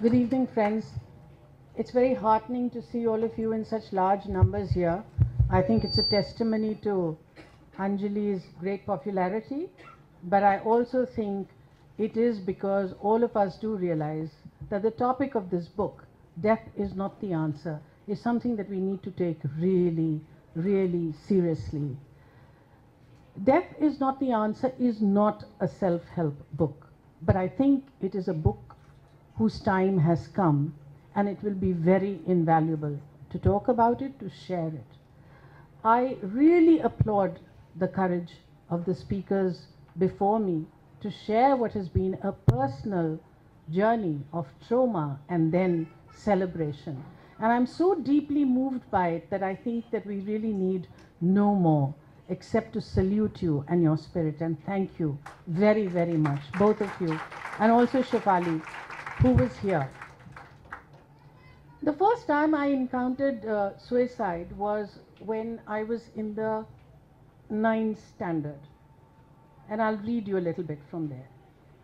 Good evening, friends. It's very heartening to see all of you in such large numbers here. I think it's a testimony to Anjali's great popularity, but I also think it is because all of us do realize that the topic of this book, Death is Not the Answer, is something that we need to take really, really seriously. Death is Not the Answer is not a self-help book, but I think it is a book whose time has come, and it will be very invaluable to talk about it, to share it. I really applaud the courage of the speakers before me to share what has been a personal journey of trauma and then celebration. And I'm so deeply moved by it that I think that we really need no more except to salute you and your spirit, and thank you very, very much, both of you, and also Shefali, who was here. The first time I encountered suicide was when I was in the 9th standard. And I'll read you a little bit from there.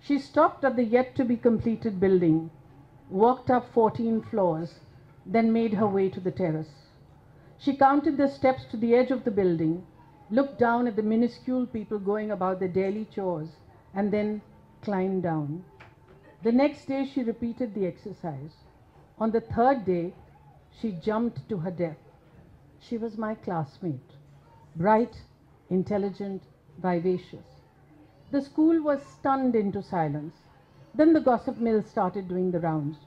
She stopped at the yet to be completed building, walked up 14 floors, then made her way to the terrace. She counted the steps to the edge of the building, looked down at the minuscule people going about their daily chores, and then climbed down. The next day she repeated the exercise. On the third day, she jumped to her death. She was my classmate, bright, intelligent, vivacious. The school was stunned into silence. Then the gossip mill started doing the rounds.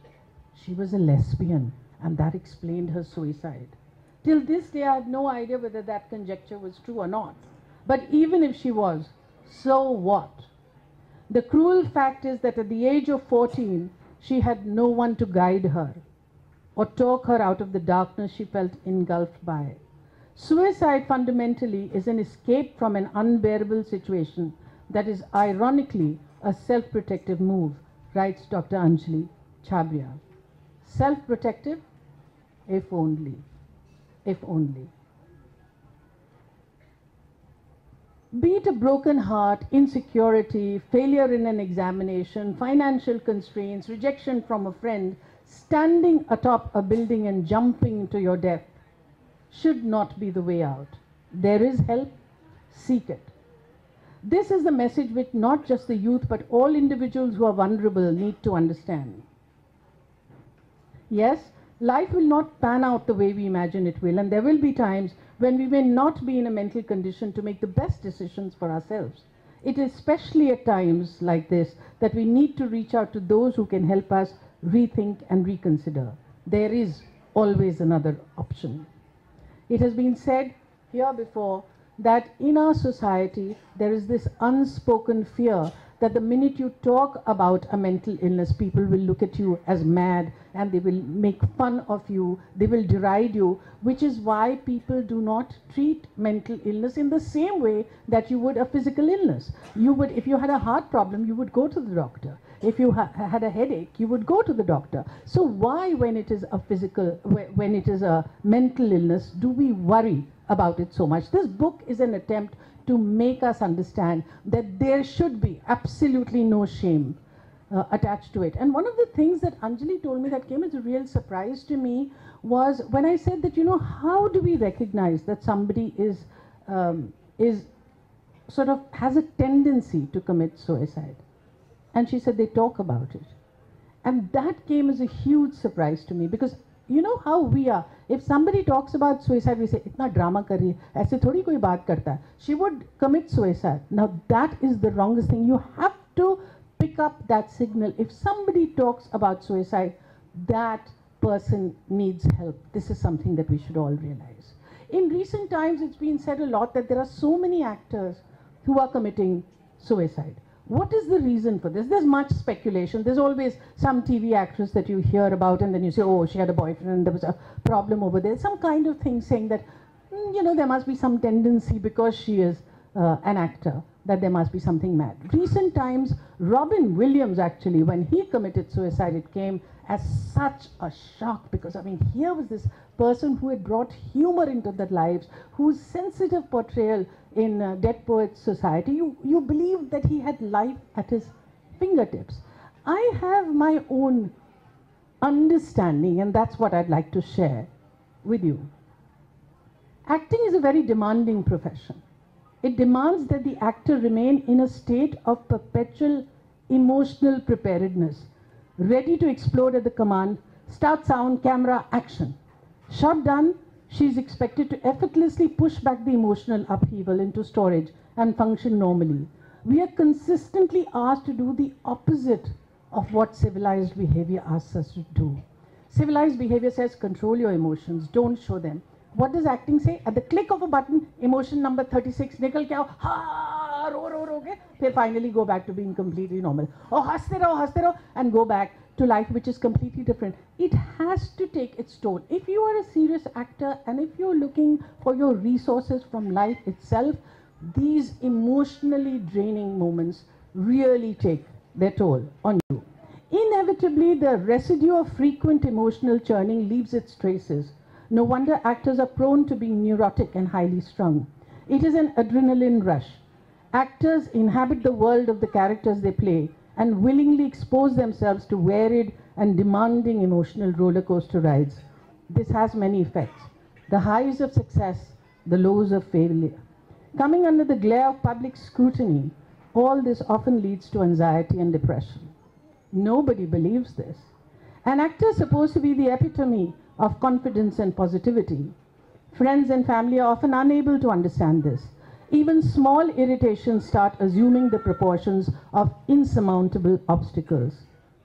She was a lesbian, and that explained her suicide. Till this day, I have no idea whether that conjecture was true or not. But even if she was, so what? The cruel fact is that at the age of 14, she had no one to guide her or talk her out of the darkness she felt engulfed by. Suicide fundamentally is an escape from an unbearable situation that is ironically a self-protective move, writes Dr. Anjali, Chhabria. Self-protective? If only. If only. Be it a broken heart, insecurity, failure in an examination, financial constraints, rejection from a friend, standing atop a building and jumping to your death should not be the way out. There is help, seek it. This is the message which not just the youth but all individuals who are vulnerable need to understand. Yes, life will not pan out the way we imagine it will, and there will be times when we may not be in a mental condition to make the best decisions for ourselves. It is especially at times like this that we need to reach out to those who can help us rethink and reconsider. There is always another option. It has been said here before that in our society there is this unspoken fear that the minute you talk about a mental illness, people will look at you as mad and they will make fun of you, they will deride you, which is why people do not treat mental illness in the same way that you would a physical illness. You would, if you had a heart problem, you would go to the doctor. If you had a headache, you would go to the doctor. So why, when it is a physical, when it is a mental illness, do we worry about it so much? This book is an attempt to make us understand that there should be absolutely no shame attached to it. And one of the things that Anjali told me that came as a real surprise to me was when I said that, you know, how do we recognize that somebody is sort of has a tendency to commit suicide? And she said they talk about it. And that came as a huge surprise to me, because you know how we are. If somebody talks about suicide, we say, "Itna drama kar rahi hai, aise thodi koi baat karta hai." She would commit suicide. Now that is the wrongest thing. You have to pick up that signal. If somebody talks about suicide, that person needs help. This is something that we should all realize. In recent times, it's been said a lot that there are so many actors who are committing suicide. What is the reason for this? There's much speculation. There's always some TV actress that you hear about and then you say, oh, she had a boyfriend and there was a problem over there. Some kind of thing saying that, you know, there must be some tendency because she is an actor, that there must be something mad. Recent times, Robin Williams actually, when he committed suicide, it came as such a shock, because I mean, here was this person who had brought humor into their lives, whose sensitive portrayal in Dead Poets Society, you believe that he had life at his fingertips. I have my own understanding, and that's what I'd like to share with you. Acting is a very demanding profession. It demands that the actor remain in a state of perpetual emotional preparedness, ready to explode at the command, start sound, camera, action. Shot done, she is expected to effortlessly push back the emotional upheaval into storage and function normally. We are consistently asked to do the opposite of what civilized behavior asks us to do. Civilized behavior says control your emotions, don't show them. What does acting say? At the click of a button, emotion number 36, nikal ke aao, ha, ro ke, फिर finally go back to being completely normal. Oh, हंसते रहो, and go back to life which is completely different. It has to take its toll. If you are a serious actor and if you're looking for your resources from life itself, these emotionally draining moments really take their toll on you. Inevitably, the residue of frequent emotional churning leaves its traces. No wonder actors are prone to being neurotic and highly strung. It is an adrenaline rush. Actors inhabit the world of the characters they play and willingly expose themselves to varied and demanding emotional roller coaster rides. This has many effects. The highs of success, the lows of failure. Coming under the glare of public scrutiny, all this often leads to anxiety and depression. Nobody believes this. An actor is supposed to be the epitome of confidence and positivity. Friends and family are often unable to understand this. Even small irritations start assuming the proportions of insurmountable obstacles.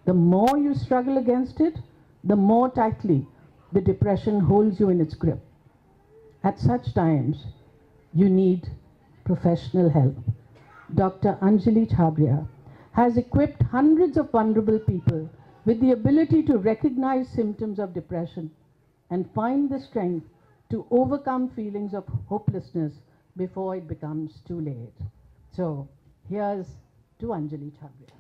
The more you struggle against it, the more tightly the depression holds you in its grip. At such times, you need professional help. Dr. Anjali Chhabria has equipped hundreds of vulnerable people with the ability to recognize symptoms of depression and find the strength to overcome feelings of hopelessness before it becomes too late. So here's to Anjali Chhabria.